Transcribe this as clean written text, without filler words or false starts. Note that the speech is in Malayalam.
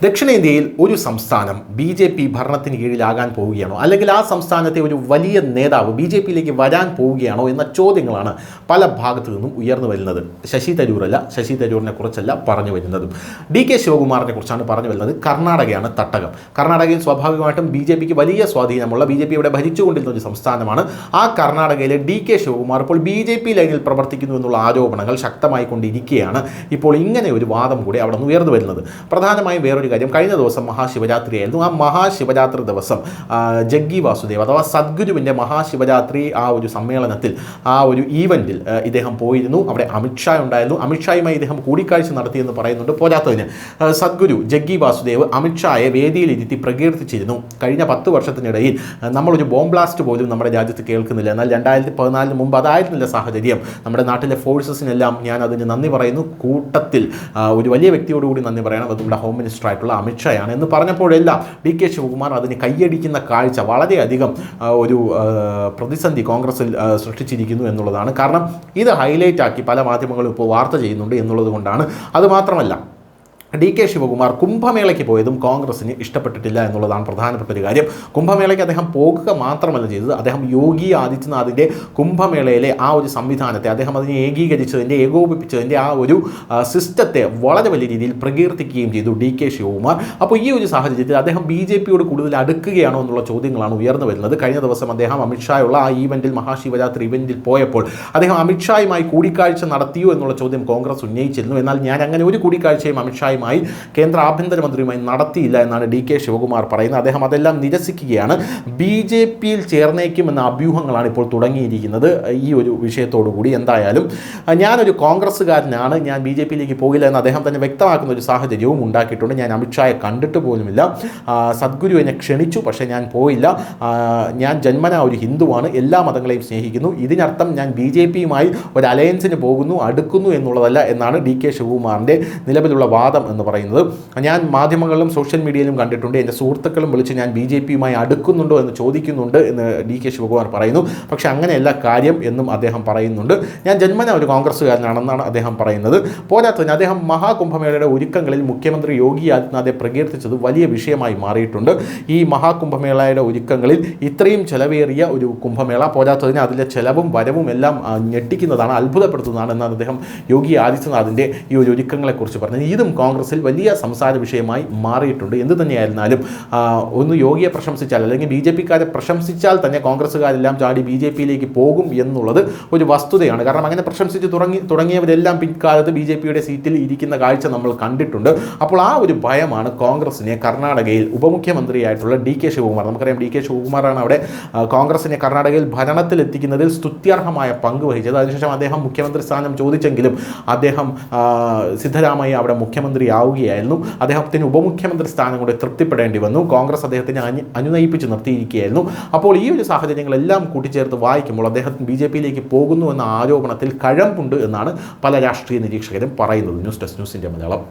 ദക്ഷിണേന്ത്യയിൽ ഒരു സംസ്ഥാനം ബി.ജെ.പി. ഭരണത്തിന് കീഴിലാകാൻ പോവുകയാണോ, അല്ലെങ്കിൽ ആ സംസ്ഥാനത്തെ ഒരു വലിയ നേതാവ് ബി.ജെ.പിയിലേക്ക് വരാൻ പോവുകയാണോ എന്ന ചോദ്യങ്ങളാണ് പല ഭാഗത്തു നിന്നും ഉയർന്നു വരുന്നത്. ശശി തരൂരിനെ കുറിച്ചല്ല പറഞ്ഞു വരുന്നതും, ഡി.കെ. ശിവകുമാറിനെ കുറിച്ചാണ് പറഞ്ഞു വരുന്നത്. കർണാടകയാണ് തട്ടകം. കർണാടകയിൽ സ്വാഭാവികമായിട്ടും ബി.ജെ.പിക്ക് വലിയ സ്വാധീനമുള്ള, ബി.ജെ.പി. ഇവിടെ ഭരിച്ചുകൊണ്ടിരുന്ന ഒരു സംസ്ഥാനമാണ്. ആ കർണാടകയിലെ ഡി.കെ. ശിവകുമാർ ഇപ്പോൾ ബി.ജെ.പി. ലൈനിൽ പ്രവർത്തിക്കുന്നു എന്നുള്ള ആരോപണങ്ങൾ ശക്തമായി കൊണ്ടിരിക്കുകയാണ്. ഇപ്പോൾ ഇങ്ങനെ ഒരു വാദം കൂടി അവിടെ നിന്ന് ഉയർന്നു വരുന്നത്. പ്രധാനമായും വേറൊരു കാര്യം, കഴിഞ്ഞ ദിവസം മഹാശിവരാത്രിയായിരുന്നു. ആ മഹാശിവരാത്രി ദിവസം ജഗ്ഗി വാസുദേവ് അഥവാ സദ്ഗുരുവിൻ്റെ മഹാശിവരാത്രി ആ ഒരു സമ്മേളനത്തിൽ, ആ ഒരു ഈവൻറ്റിൽ ഇദ്ദേഹം പോയിരുന്നു. അവിടെ അമിത്ഷാ ഉണ്ടായിരുന്നു. അമിത്ഷായുമായി ഇദ്ദേഹം കൂടിക്കാഴ്ച നടത്തിയെന്ന് പറയുന്നുണ്ട്. പോരാത്തതിന് സദ്ഗുരു ജഗ്ഗി വാസുദേവ് അമിത്ഷായെ വേദിയിലിരുത്തി പ്രകീർത്തിച്ചിരുന്നു. കഴിഞ്ഞ 10 വർഷത്തിനിടയിൽ നമ്മളൊരു ബോംബ് ബ്ലാസ്റ്റ് പോലും നമ്മുടെ രാജ്യത്ത് കേൾക്കുന്നില്ല. എന്നാൽ 2014 മുമ്പ് അതായിരുന്നില്ല സാഹചര്യം. നമ്മുടെ നാട്ടിലെ ഫോഴ്സസിനെല്ലാം ഞാൻ അതിന് നന്ദി പറയുന്നു. കൂട്ടത്തിൽ ഒരു വലിയ വ്യക്തിയോടുകൂടി നന്ദി പറയണം, അത് നമ്മുടെ ഹോം മിനിസ്റ്റർ ആയിട്ടുള്ള അമിത്ഷായാണ് എന്ന് പറഞ്ഞപ്പോഴെല്ലാം ഡി.കെ. ശിവകുമാർ അതിന് കൈയടിക്കുന്ന കാഴ്ച വളരെയധികം ഒരു പ്രതിസന്ധി കോൺഗ്രസിൽ സൃഷ്ടിച്ചിരിക്കുന്നു എന്നുള്ളതാണ്. കാരണം ഇത് ഹൈലൈറ്റ് ആക്കി പല മാധ്യമങ്ങളും ഇപ്പോൾ വാർത്ത ചെയ്യുന്നുണ്ട് എന്നുള്ളത് കൊണ്ടാണ്. അതുമാത്രമല്ല, ഡി.കെ. ശിവകുമാർ കുംഭമേളയ്ക്ക് പോയതും കോൺഗ്രസിന് ഇഷ്ടപ്പെട്ടിട്ടില്ല എന്നുള്ളതാണ് പ്രധാനപ്പെട്ട ഒരു കാര്യം. കുംഭമേളയ്ക്ക് അദ്ദേഹം പോകുക മാത്രമല്ല ചെയ്തത്, അദ്ദേഹം യോഗി ആദിത്യനാഥിൻ്റെ കുംഭമേളയിലെ ആ ഒരു സംവിധാനത്തെ, അദ്ദേഹം അതിനെ ഏകീകരിച്ചതിൻ്റെ, ഏകോപിപ്പിച്ചതിൻ്റെ ആ ഒരു സിസ്റ്റത്തെ വളരെ വലിയ രീതിയിൽ പ്രകീർത്തിക്കുകയും ചെയ്തു ഡി.കെ. ശിവകുമാർ. അപ്പോൾ ഈ ഒരു സാഹചര്യത്തിൽ അദ്ദേഹം ബി.ജെ.പിയോട് കൂടുതൽ അടുക്കുകയാണോ എന്നുള്ള ചോദ്യങ്ങളാണ് ഉയർന്നു വരുന്നത്. കഴിഞ്ഞ ദിവസം അദ്ദേഹം അമിത്ഷായുള്ള ആ ഈവൻറ്റിൽ, മഹാശിവരാത്രി ഇവൻറ്റിൽ പോയപ്പോൾ അദ്ദേഹം അമിത്ഷായുമായി കൂടിക്കാഴ്ച നടത്തിയോ എന്നുള്ള ചോദ്യം കോൺഗ്രസ് ഉന്നയിച്ചിരുന്നു. എന്നാൽ ഞാൻ അങ്ങനെ ഒരു കൂടിക്കാഴ്ചയും അമിത്ഷാ കേന്ദ്ര ആഭ്യന്തരമന്ത്രിയുമായി നടത്തിയില്ല എന്നാണ് ഡി.കെ. ശിവകുമാർ പറയുന്നത്. അദ്ദേഹം അതെല്ലാം നിരസിക്കുകയാണ്. ബി.ജെ.പിയിൽ ചേർന്നേക്കുമെന്ന അഭ്യൂഹങ്ങളാണ് ഇപ്പോൾ തുടങ്ങിയിരിക്കുന്നത് ഈ ഒരു വിഷയത്തോടു കൂടി. എന്തായാലും ഞാനൊരു കോൺഗ്രസ്സുകാരനാണ്, ഞാൻ ബി.ജെ.പിയിലേക്ക് പോകില്ല എന്ന് അദ്ദേഹം തന്നെ വ്യക്തമാക്കുന്ന ഒരു സാഹചര്യവും ഉണ്ടാക്കിയിട്ടുണ്ട്. ഞാൻ അമിത്ഷായെ കണ്ടിട്ട് പോലുമില്ല, സദ്ഗുരു എന്നെ ക്ഷണിച്ചു, പക്ഷേ ഞാൻ പോയില്ല. ഞാൻ ജന്മനാ ഒരു ഹിന്ദുവാണ്, എല്ലാ മതങ്ങളെയും സ്നേഹിക്കുന്നു. ഇതിനർത്ഥം ഞാൻ ബി.ജെ.പിയുമായി ഒരു അലയൻസിന് പോകുന്നു, അടുക്കുന്നു എന്നുള്ളതല്ല എന്നാണ് ഡി.കെ. ശിവകുമാറിൻ്റെ നിലവിലുള്ള വാദം എന്ന് പറയുന്നത്. ഞാൻ മാധ്യമങ്ങളിലും സോഷ്യൽ മീഡിയയിലും കണ്ടിട്ടുണ്ട്, എൻ്റെ സുഹൃത്തുക്കളും വിളിച്ച് ഞാൻ ബി.ജെ.പിയുമായി അടുക്കുന്നുണ്ടോ എന്ന് ചോദിക്കുന്നുണ്ട് എന്ന് ഡി.കെ. ശിവകുമാർ പറയുന്നു. പക്ഷേ അങ്ങനെയല്ല കാര്യം എന്നും അദ്ദേഹം പറയുന്നുണ്ട്. ഞാൻ ജന്മന ഒരു കോൺഗ്രസ്സുകാരനാണെന്നാണ് അദ്ദേഹം പറയുന്നത്. പോരാത്തതിന് അദ്ദേഹം മഹാകുംഭമേളയുടെ ഒരുക്കങ്ങളിൽ മുഖ്യമന്ത്രി യോഗി ആദിത്യനാഥെ പ്രകീർത്തിച്ചത് വലിയ വിഷയമായി മാറിയിട്ടുണ്ട്. ഈ മഹാകുംഭമേളയുടെ ഒരുക്കങ്ങളിൽ ഇത്രയും ചെലവേറിയ ഒരു കുംഭമേള, പോരാത്തതിന് അതിലെ ചെലവും വരവും എല്ലാം ഞെട്ടിക്കുന്നതാണ്, അത്ഭുതപ്പെടുത്തുന്നതാണ് എന്നാണ് അദ്ദേഹം യോഗി ആദിത്യനാഥിൻ്റെ ഈ ഒരു ഒരുക്കങ്ങളെക്കുറിച്ച് പറഞ്ഞത്. ഇതും കോൺഗ്രസിൽ വലിയ സംസാര വിഷയമായി മാറിയിട്ടുണ്ട്. എന്ത് തന്നെയായിരുന്നാലും ഒന്ന് യോഗിയെ പ്രശംസിച്ചാൽ, അല്ലെങ്കിൽ ബി.ജെ.പിക്കാരെ പ്രശംസിച്ചാൽ തന്നെ കോൺഗ്രസ്സുകാരെല്ലാം ചാടി ബി.ജെ.പിയിലേക്ക് പോകും എന്നുള്ളത് ഒരു വസ്തുതയാണ്. കാരണം അങ്ങനെ പ്രശംസിച്ച് തുടങ്ങിയവരെല്ലാം പിൻകാലത്ത് ബി.ജെ.പിയുടെ സീറ്റിൽ ഇരിക്കുന്ന കാഴ്ച നമ്മൾ കണ്ടിട്ടുണ്ട്. അപ്പോൾ ആ ഒരു ഭയമാണ് കോൺഗ്രസിനെ കർണാടകയിൽ ഉപമുഖ്യമന്ത്രിയായിട്ടുള്ള ഡി.കെ. ശിവകുമാർ, നമുക്കറിയാം ഡി.കെ. ശിവകുമാറാണ് അവിടെ കോൺഗ്രസിനെ കർണാടകയിൽ ഭരണത്തിലെത്തിക്കുന്നതിൽ സ്തുത്യർഹമായ പങ്ക് വഹിച്ചത്. അതിനുശേഷം അദ്ദേഹം മുഖ്യമന്ത്രി സ്ഥാനം ചോദിച്ചെങ്കിലും അദ്ദേഹം സിദ്ധരാമയ്യ അവിടെ മുഖ്യമന്ത്രിയാവുകയായിരുന്നു. അദ്ദേഹത്തിന് ഉപമുഖ്യമന്ത്രി സ്ഥാനം കൊണ്ട് തൃപ്തിപ്പെടേണ്ടി വന്നു. കോൺഗ്രസ് അദ്ദേഹത്തിനെ അനുനയിപ്പിച്ച് നിർത്തിയിരിക്കുകയായിരുന്നു. അപ്പോൾ ഈ ഒരു സാഹചര്യങ്ങളെല്ലാം കൂട്ടിച്ചേർത്ത് വായിക്കുമ്പോൾ അദ്ദേഹത്തിന് ബി.ജെ.പിയിലേക്ക് പോകുന്നു എന്ന ആരോപണത്തിൽ കഴമ്പുണ്ട് എന്നാണ് പല രാഷ്ട്രീയ നിരീക്ഷകരും പറയുന്നത്. News desk, news India Malayalam.